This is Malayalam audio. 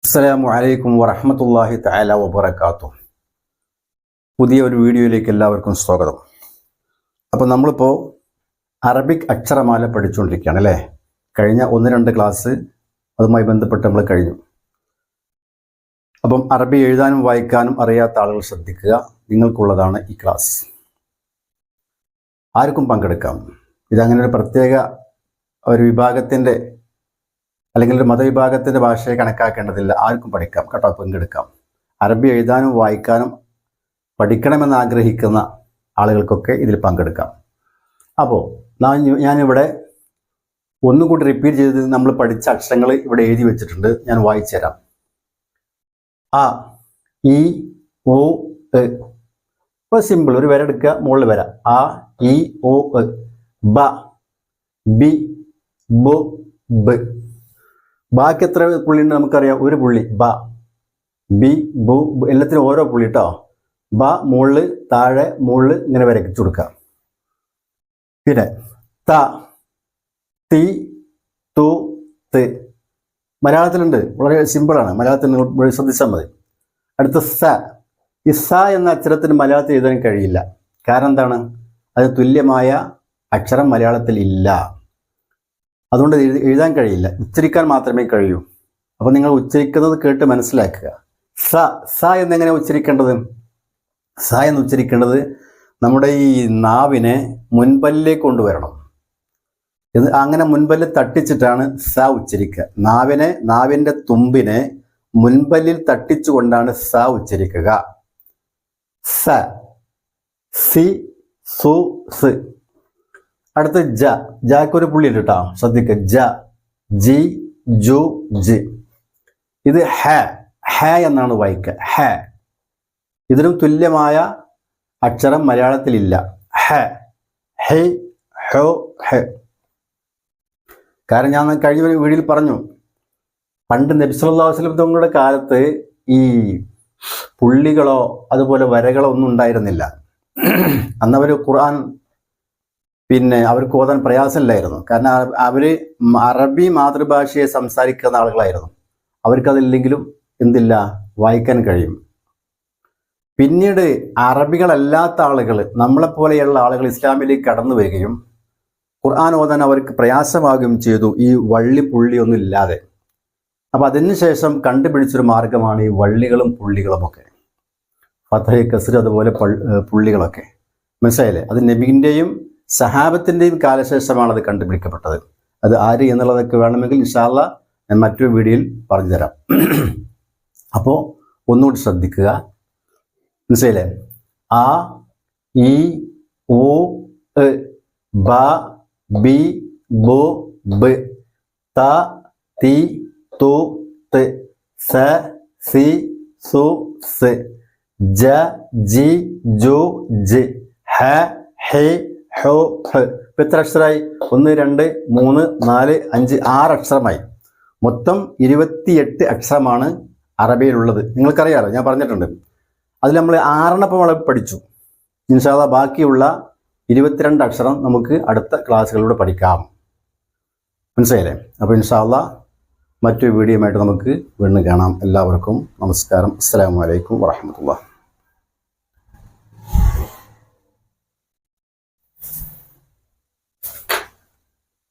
അസ്സലാമു അലൈക്കും വറഹ്മത്തുള്ളാഹി തആല വബറകാതുഹു. പുതിയ ഒരു വീഡിയോയിലേക്ക് എല്ലാവർക്കും സ്വാഗതം. അപ്പോൾ നമ്മളിപ്പോൾ അറബിക് അക്ഷരമാല പഠിച്ചുകൊണ്ടിരിക്കുകയാണ് അല്ലേ. കഴിഞ്ഞ 1-2 ക്ലാസ് അതുമായി ബന്ധപ്പെട്ട് നമ്മൾ കഴിഞ്ഞു. അപ്പം അറബി എഴുതാനും വായിക്കാനും അറിയാത്ത ആളുകൾ ശ്രദ്ധിക്കുക, നിങ്ങൾക്കുള്ളതാണ് ഈ ക്ലാസ്. ആർക്കും പങ്കെടുക്കാം. ഇതങ്ങനെ ഒരു പ്രത്യേക ഒരു വിഭാഗത്തിൻ്റെ അല്ലെങ്കിൽ ഒരു മതവിഭാഗത്തിൻ്റെ ഭാഷയെ കണക്കാക്കേണ്ടതില്ല, ആർക്കും പഠിക്കാം കേട്ടോ, പങ്കെടുക്കാം. അറബി എഴുതാനും വായിക്കാനും പഠിക്കണമെന്ന് ആഗ്രഹിക്കുന്ന ആളുകൾക്കൊക്കെ ഇതിൽ പങ്കെടുക്കാം. അപ്പോൾ ഞാനിവിടെ ഒന്നുകൂടി റിപ്പീറ്റ് ചെയ്ത് നമ്മൾ പഠിച്ച അക്ഷരങ്ങൾ ഇവിടെ എഴുതി വെച്ചിട്ടുണ്ട്, ഞാൻ വായിച്ചു തരാം. അ, ഇ, ഉ, എ. ഇപ്പോൾ സിമ്പിൾ, ഒരു വര എടുക്കുക, മുകളിൽ വര. അ, ഇ, ഉ, എ. ബ, ബി, ബു, ബ്. ബാക്കി എത്ര പുള്ളി ഉണ്ട് നമുക്കറിയാം, ഒരു പുള്ളി. ബ, ബി, ബു, എല്ലാത്തിനും ഓരോ പുള്ളി കേട്ടോ. ബ മുകളിൽ, താഴെ, മുകളിൽ ഇങ്ങനെ വരച്ചു കൊടുക്കാം. പിന്നെ ത, തി, തു, ത്. മലയാളത്തിലുണ്ട്, വളരെ സിമ്പിളാണ്, മലയാളത്തിൽ നിങ്ങൾ ശ്രദ്ധിച്ചാൽ മതി. അടുത്ത സ. ഈ സ എന്ന അക്ഷരത്തിന് മലയാളത്തിൽ എഴുതാൻ കഴിയില്ല. കാരണം എന്താണ്? അത് തുല്യമായ അക്ഷരം മലയാളത്തിൽ ഇല്ല, അതുകൊണ്ട് എഴുതാൻ കഴിയില്ല, ഉച്ചരിക്കാൻ മാത്രമേ കഴിയൂ. അപ്പോൾ നിങ്ങൾ ഉച്ചരിക്കുന്നത് കേട്ട് മനസ്സിലാക്കുക. സ, സ എന്നെങ്ങനെ ഉച്ചരിക്കേണ്ടത്? സ എന്ന് ഉച്ചരിക്കേണ്ടത് നമ്മുടെ ഈ നാവിനെ മുൻപല്ലിലേക്ക് കൊണ്ടുവരണം. അങ്ങനെ മുൻപല്ല് തട്ടിച്ചിട്ടാണ് സ ഉച്ചരിക്കുക. നാവിൻ്റെ തുമ്പിനെ മുൻപല്ലിൽ തട്ടിച്ചുകൊണ്ടാണ് സ ഉച്ചരിക്കുക. സ, സി, സു, സ്. അടുത്ത് ജ. ജാക്കൊരു പുള്ളി ഉണ്ട് കേട്ടോ, ശ്രദ്ധിക്കുക. ജ, ജി, ജു, ജി. ഇത് ഹ, ഹ എന്നാണ് വായിക്കുക. ഹ. ഇതിനും തുല്യമായ അക്ഷരം മലയാളത്തിലില്ല. ഹ, ഹെ, ഹോ, ഹെ. കാരണം ഞാൻ കഴിഞ്ഞ ഒരു വീഡിയോയിൽ പറഞ്ഞു, പണ്ട് നബി സല്ലല്ലാഹു അലൈഹി വസല്ലം തങ്ങളുടെ കാലത്ത് ഈ പുള്ളികളോ അതുപോലെ വരകളോ ഒന്നും ഉണ്ടായിരുന്നില്ല. അന്നവർ ഖുർആൻ അവർക്ക് ഓതാൻ പ്രയാസമില്ലായിരുന്നു. കാരണം അവർ അറബി മാതൃഭാഷയെ സംസാരിക്കുന്ന ആളുകളായിരുന്നു. അവർക്കതില്ലെങ്കിലും എന്തില്ല, വായിക്കാൻ കഴിയും. പിന്നീട് അറബികളല്ലാത്ത ആളുകൾ, നമ്മളെപ്പോലെയുള്ള ആളുകൾ ഇസ്ലാമിലേക്ക് കടന്നു വരികയും ഖുർആൻ ഓതാൻ അവർക്ക് പ്രയാസമാകുകയും ചെയ്തു, ഈ വള്ളി പുള്ളിയൊന്നും ഇല്ലാതെ. അപ്പം അതിനുശേഷം കണ്ടുപിടിച്ചൊരു മാർഗമാണ് ഈ വള്ളികളും പുള്ളികളുമൊക്കെ, ഫതഹ്, കസ്ർ, അതുപോലെ പുള്ളികളൊക്കെ. മനസ്സിലായില്ലേ? അത് നബിൻ്റെയും സഹാബത്തിൻ്റെയും കാലശേഷമാണ് അത് കണ്ടുപിടിക്കപ്പെട്ടത്. അത് ആര് എന്നുള്ളതൊക്കെ വേണമെങ്കിൽ ഇൻഷാ അല്ലാഹ് ഞാൻ മറ്റൊരു വീഡിയോയിൽ പറഞ്ഞു തരാം. അപ്പോൾ ഒന്നുകൂടി ശ്രദ്ധിക്കുക. മനസ്സിലായില്ലേ? ആ, ഇ, ഉ, എ. ബ, ബി, ബു, ബ്. ത, തി, തു, ത്. സ, സി, സു, സ്. ജ, ജി, ജു, ജി. ഹ, ഹെ, ഹോ, ഹ്. ഇപ്പം എത്ര അക്ഷരമായി? 1, 2, 3, 4, 5, 6 അക്ഷരമായി. മൊത്തം 28 അക്ഷരമാണ് അറബിയിലുള്ളത്. നിങ്ങൾക്കറിയാമല്ലോ, ഞാൻ പറഞ്ഞിട്ടുണ്ട്. അതിൽ നമ്മൾ 6 പഠിച്ചു. ഇൻഷാ അല്ലാഹ് ബാക്കിയുള്ള 22 അക്ഷരം നമുക്ക് അടുത്ത ക്ലാസ്സുകളിലൂടെ പഠിക്കാം. മനസ്സിലായില്ലേ? അപ്പോൾ ഇൻഷാ അല്ലാഹ് മറ്റൊരു വീഡിയോയുമായിട്ട് നമുക്ക് വീണ്ടും കാണാം. എല്ലാവർക്കും നമസ്കാരം. അസ്സലാമു അലൈക്കും വറഹ്മത്തുള്ളാഹി.